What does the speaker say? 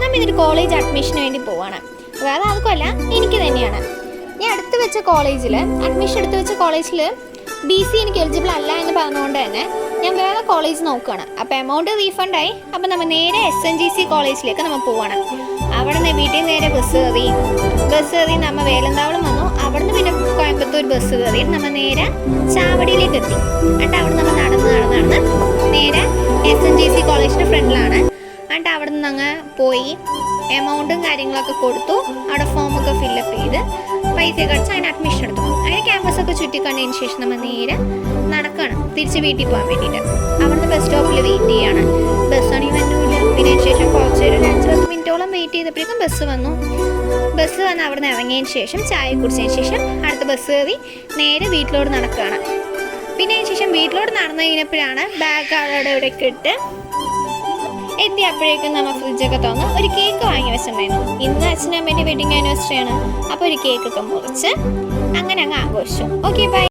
നമ്മ ഇതൊരു കോളേജ് അഡ്മിഷന് വേണ്ടി പോവാണ്. വേറെ ആർക്കുമല്ല, എനിക്ക് തന്നെയാണ്. ഞാൻ അടുത്ത് വെച്ച കോളേജിൽ അഡ്മിഷൻ എടുത്ത് വെച്ച കോളേജിൽ BC എനിക്ക് എലിജിബിൾ അല്ല എന്ന് പറഞ്ഞുകൊണ്ട് തന്നെ ഞാൻ വേറെ കോളേജ് നോക്കുകയാണ്. അപ്പോൾ എമൗണ്ട് റീഫണ്ടായി. അപ്പോൾ നമ്മൾ നേരെ SNGC കോളേജിലേക്ക് നമ്മൾ പോവാണ്. അവിടെ നിന്ന് വീട്ടിൽ നേരെ ബസ് കയറി നമ്മൾ വേലന്താവളം വന്നു. അവിടെ നിന്ന് പിന്നെ കോയമ്പത്തൂർ ബസ് കയറി നമ്മൾ നേരെ ചാവടിയിലേക്ക് എത്തി. എന്നിട്ട് അവിടെ നമ്മൾ നടന്ന് നേരെ SNGC കോളേജിൻ്റെ ഫ്രണ്ടിലാണ്. എന്നിട്ട് അവിടെ നിന്ന് അങ്ങ് പോയി എമൗണ്ടും കാര്യങ്ങളൊക്കെ കൊടുത്തു. അവിടെ ഫോമൊക്കെ ഫില്ലപ്പ് ചെയ്ത് പൈസയൊക്കെ അടിച്ച് അതിന് അഡ്മിഷൻ എടുത്തു. അങ്ങനെ ക്യാമ്പസൊക്കെ ചുറ്റിക്കണ്ടതിന് ശേഷം നമ്മൾ നേരെ നടക്കുകയാണ് തിരിച്ച് വീട്ടിൽ പോകാൻ വേണ്ടിയിട്ട്. അവിടുന്ന് ബസ് സ്റ്റോപ്പിൽ വെയിറ്റ് ചെയ്യാണ്. ബസ്സാണെങ്കിൽ വന്നില്ല. പിന്നെ അതിന് ശേഷം കുറച്ച് ഒരു 5-10 മിനിറ്റോളം വെയിറ്റ് ചെയ്തപ്പോഴേക്കും ബസ് വന്നു. ബസ് വന്ന് അവിടെ നിന്ന് ഇറങ്ങിയതിന് ശേഷം ചായ കുടിച്ചതിന് ശേഷം അടുത്ത ബസ് കയറി നേരെ വീട്ടിലോട്ട് നടക്കുകയാണ്. പിന്നെ അതിന് ശേഷം വീട്ടിലോട്ട് നടന്നു കഴിഞ്ഞപ്പോഴാണ് ബാഗ് അവിടെ ഇവിടെയൊക്കെ ഇട്ട് എത്തിയപ്പോഴേക്കും നമ്മൾ ഫ്രിഡ്ജൊക്കെ തുറന്ന് ഒരു കേക്ക് വാങ്ങി വെച്ചിട്ടുണ്ടായിരുന്നു. ഇന്ന് അച്ഛനും അമ്മേൻ്റെ വെഡിങ് ആനിവേഴ്സറി ആണ്. അപ്പോൾ ഒരു കേക്കൊക്കെ മുറിച്ച് അങ്ങനെ അങ്ങ് ആഘോഷിച്ചു. Okay, by.